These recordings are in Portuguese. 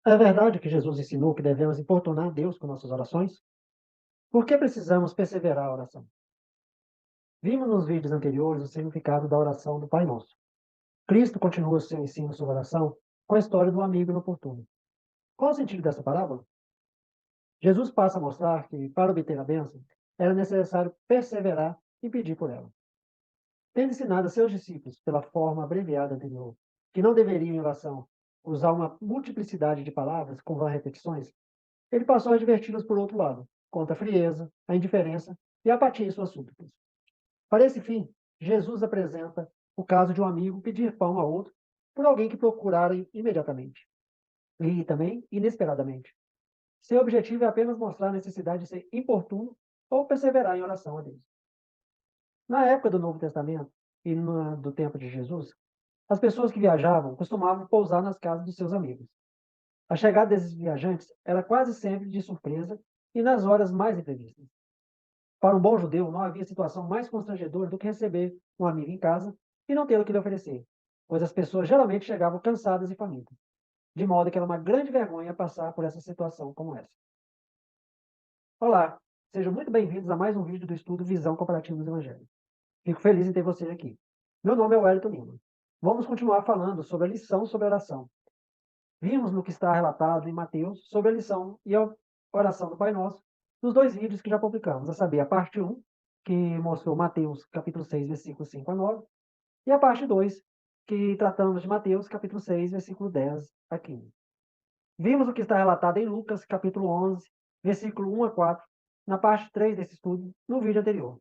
É verdade que Jesus ensinou que devemos importunar Deus com nossas orações? Por que precisamos perseverar a oração? Vimos nos vídeos anteriores o significado da oração do Pai Nosso. Cristo continua seu ensino sobre oração com a história do amigo inoportuno. Qual o sentido dessa parábola? Jesus passa a mostrar que, para obter a bênção, era necessário perseverar e pedir por ela. Tendo ensinado a seus discípulos, pela forma abreviada anterior, que não deveriam, em oração, usar uma multiplicidade de palavras com vãs repetições, ele passou a adverti-los por outro lado, contra a frieza, a indiferença e a apatia em suas súplicas. Para esse fim, Jesus apresenta o caso de um amigo pedir pão a outro por alguém que procurara imediatamente e também inesperadamente. Seu objetivo é apenas mostrar a necessidade de ser importuno ou perseverar em oração a Deus. Na época do Novo Testamento e do tempo de Jesus, as pessoas que viajavam costumavam pousar nas casas dos seus amigos. A chegada desses viajantes era quase sempre de surpresa e nas horas mais imprevistas. Para um bom judeu, não havia situação mais constrangedora do que receber um amigo em casa e não ter o que lhe oferecer, pois as pessoas geralmente chegavam cansadas e famintas, de modo que era uma grande vergonha passar por essa situação como essa. Olá, sejam muito bem-vindos a mais um vídeo do estudo Visão Comparativa dos Evangelhos. Fico feliz em ter você aqui. Meu nome é Wellington Lima. Vamos continuar falando sobre a lição sobre oração. Vimos no que está relatado em Mateus sobre a lição e a oração do Pai Nosso, nos dois vídeos que já publicamos, a saber, a parte um, que mostrou Mateus capítulo 6, versículos 5 a 9, e a parte 2, que tratamos de Mateus capítulo 6, versículo 10 a 15. Vimos o que está relatado em Lucas capítulo 11, versículo 1 a 4, na parte 3 desse estudo, no vídeo anterior.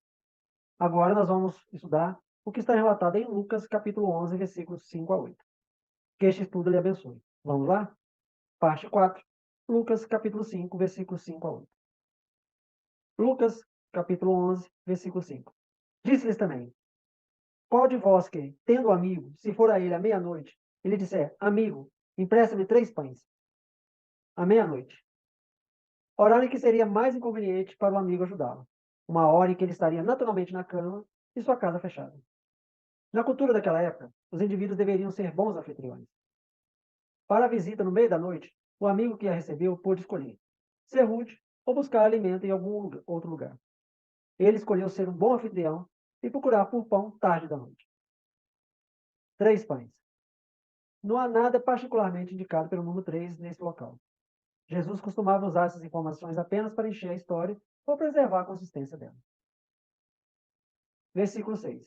Agora nós vamos estudar o que está relatado em Lucas capítulo 11, versículos 5 a 8. Que este estudo lhe abençoe. Vamos lá? Parte 4, Lucas capítulo 5, versículo 5 a 8. Lucas capítulo 11, versículo 5. Disse-lhes também: qual de vós que, tendo um amigo, se for a ele à meia-noite, e lhe disser: amigo, empresta-me 3 pães, à meia-noite, hora em que seria mais inconveniente para o amigo ajudá-lo, uma hora em que ele estaria naturalmente na cama e sua casa fechada. Na cultura daquela época, os indivíduos deveriam ser bons anfitriões. Para a visita no meio da noite, o amigo que a recebeu pôde escolher ser rude ou buscar alimento em algum outro lugar. Ele escolheu ser um bom anfitrião e procurar por pão tarde da noite. 3 pães. Não há nada particularmente indicado pelo número 3 nesse local. Jesus costumava usar essas informações apenas para encher a história ou preservar a consistência dela. Versículo 6.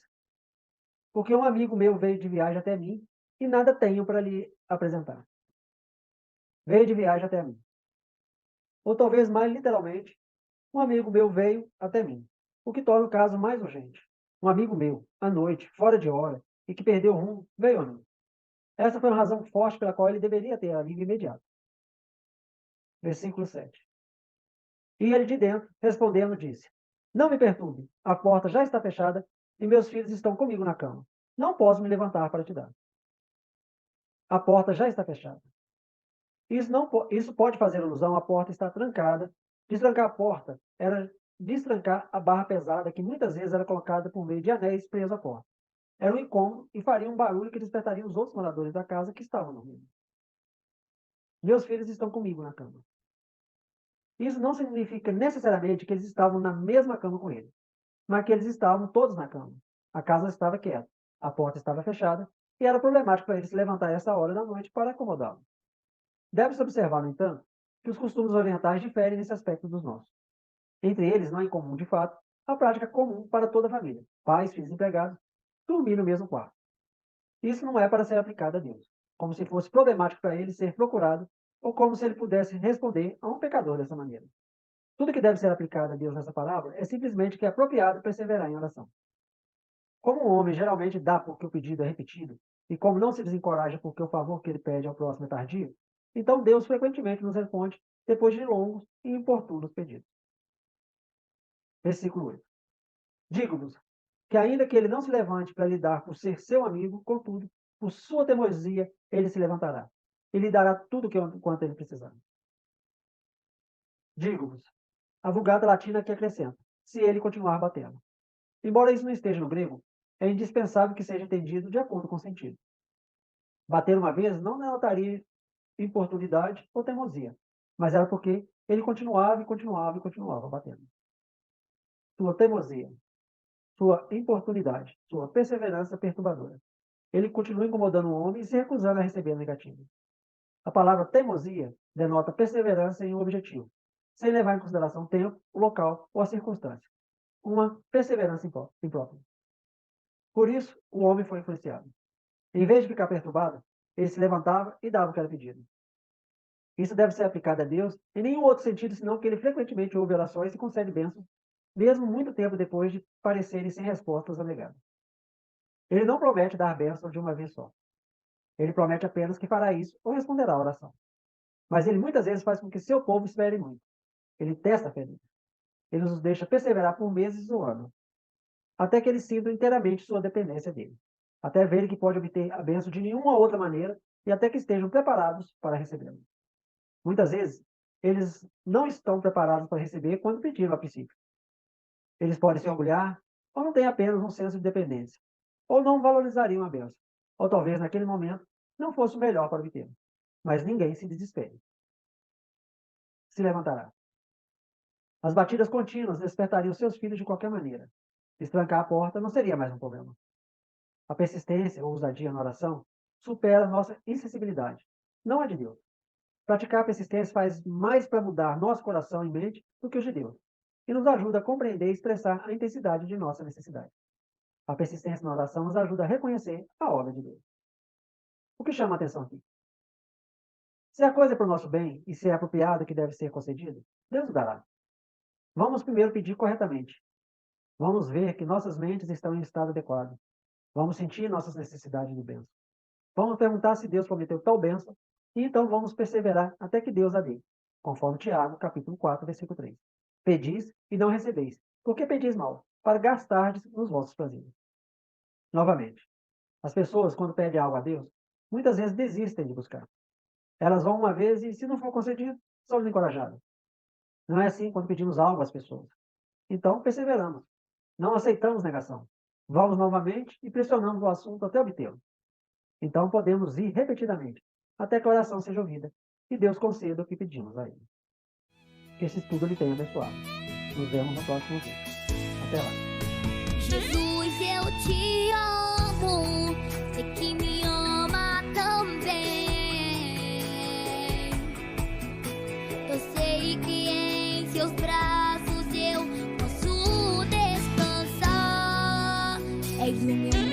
Porque um amigo meu veio de viagem até mim e nada tenho para lhe apresentar. Veio de viagem até mim. Ou talvez mais literalmente, um amigo meu veio até mim, o que torna o caso mais urgente. Um amigo meu, à noite, fora de hora, e que perdeu o rumo, veio a mim. Essa foi uma razão forte pela qual ele deveria ter alívio imediato. Versículo 7. E ele de dentro, respondendo, disse: não me perturbe, a porta já está fechada e meus filhos estão comigo na cama. Não posso me levantar para te dar. A porta já está fechada. Isso pode fazer alusão à porta estar trancada. Destrancar a porta era destrancar a barra pesada que muitas vezes era colocada por meio de anéis presos à porta. Era um incômodo e faria um barulho que despertaria os outros moradores da casa que estavam dormindo. Meus filhos estão comigo na cama. Isso não significa necessariamente que eles estavam na mesma cama com ele, mas que eles estavam todos na cama. A casa estava quieta, a porta estava fechada e era problemático para ele se levantar a essa hora da noite para acomodá-lo. Deve-se observar, no entanto, que os costumes orientais diferem nesse aspecto dos nossos. Entre eles, não é incomum, de fato, a prática comum para toda a família, pais, filhos e empregados, dormir no mesmo quarto. Isso não é para ser aplicado a Deus, como se fosse problemático para ele ser procurado ou como se ele pudesse responder a um pecador dessa maneira. Tudo que deve ser aplicado a Deus nessa palavra é simplesmente que é apropriado perseverar em oração. Como o homem geralmente dá porque o pedido é repetido, e como não se desencoraja porque o favor que ele pede ao próximo é tardio, então Deus frequentemente nos responde depois de longos e importunos pedidos. Versículo 8. Digo-vos que ainda que ele não se levante para lhe dar por ser seu amigo, contudo, por sua teimosia, ele se levantará e lhe dará tudo quanto ele precisar. Digo-vos, a vulgata latina que acrescenta, se ele continuar batendo. Embora isso não esteja no grego, é indispensável que seja entendido de acordo com o sentido. Bater uma vez não denotaria importunidade ou teimosia, mas era porque ele continuava e continuava e continuava batendo. Sua teimosia, sua importunidade, sua perseverança perturbadora. Ele continua incomodando o homem e se recusando a receber a negativa. A palavra teimosia denota perseverança em um objetivo, sem levar em consideração o tempo, o local ou a circunstância. Uma perseverança imprópria. Por isso, o homem foi influenciado. Em vez de ficar perturbado, ele se levantava e dava o que era pedido. Isso deve ser aplicado a Deus em nenhum outro sentido, senão que ele frequentemente ouve orações e concede bênçãos, mesmo muito tempo depois de parecerem sem respostas a negar. Ele não promete dar bênçãos de uma vez só. Ele promete apenas que fará isso ou responderá à oração. Mas ele muitas vezes faz com que seu povo espere muito. Ele testa a fé deles. Ele os deixa perseverar por meses ou anos, até que eles sintam inteiramente sua dependência dele, até verem que pode obter a bênção de nenhuma outra maneira e até que estejam preparados para recebê-la. Muitas vezes, eles não estão preparados para receber quando pediram a princípio. Eles podem se orgulhar ou não têm apenas um senso de dependência, ou não valorizariam a bênção, ou talvez naquele momento não fosse o melhor para obter. Mas ninguém se desespere. Se levantará. As batidas contínuas despertariam seus filhos de qualquer maneira. Estrancar a porta não seria mais um problema. A persistência ou ousadia na oração supera nossa insensibilidade, não a de Deus. Praticar a persistência faz mais para mudar nosso coração e mente do que os de Deus, e nos ajuda a compreender e expressar a intensidade de nossa necessidade. A persistência na oração nos ajuda a reconhecer a obra de Deus. O que chama a atenção aqui? Se a coisa é para o nosso bem e se é apropriado que deve ser concedido, Deus o dará. Vamos primeiro pedir corretamente. Vamos ver que nossas mentes estão em estado adequado. Vamos sentir nossas necessidades de bênção. Vamos perguntar se Deus prometeu tal bênção e então vamos perseverar até que Deus a dê, conforme Tiago, capítulo 4, versículo 3. Pedis e não recebeis, porque pedis mal, para gastardes nos vossos prazeres. Novamente, as pessoas, quando pedem algo a Deus, muitas vezes desistem de buscar. Elas vão uma vez e, se não for concedido, são desencorajadas. Não é assim quando pedimos algo às pessoas. Então, perseveramos. Não aceitamos negação. Vamos novamente e pressionamos o assunto até obtê-lo. Então, podemos ir repetidamente, até que a oração seja ouvida e Deus conceda o que pedimos a Ele. Que esse estudo lhe tenha abençoado. Nos vemos no próximo vídeo. Até lá. Jesus, eu te amo, sei que me ama também. Eu sei que em seus braços eu posso descansar. És o meu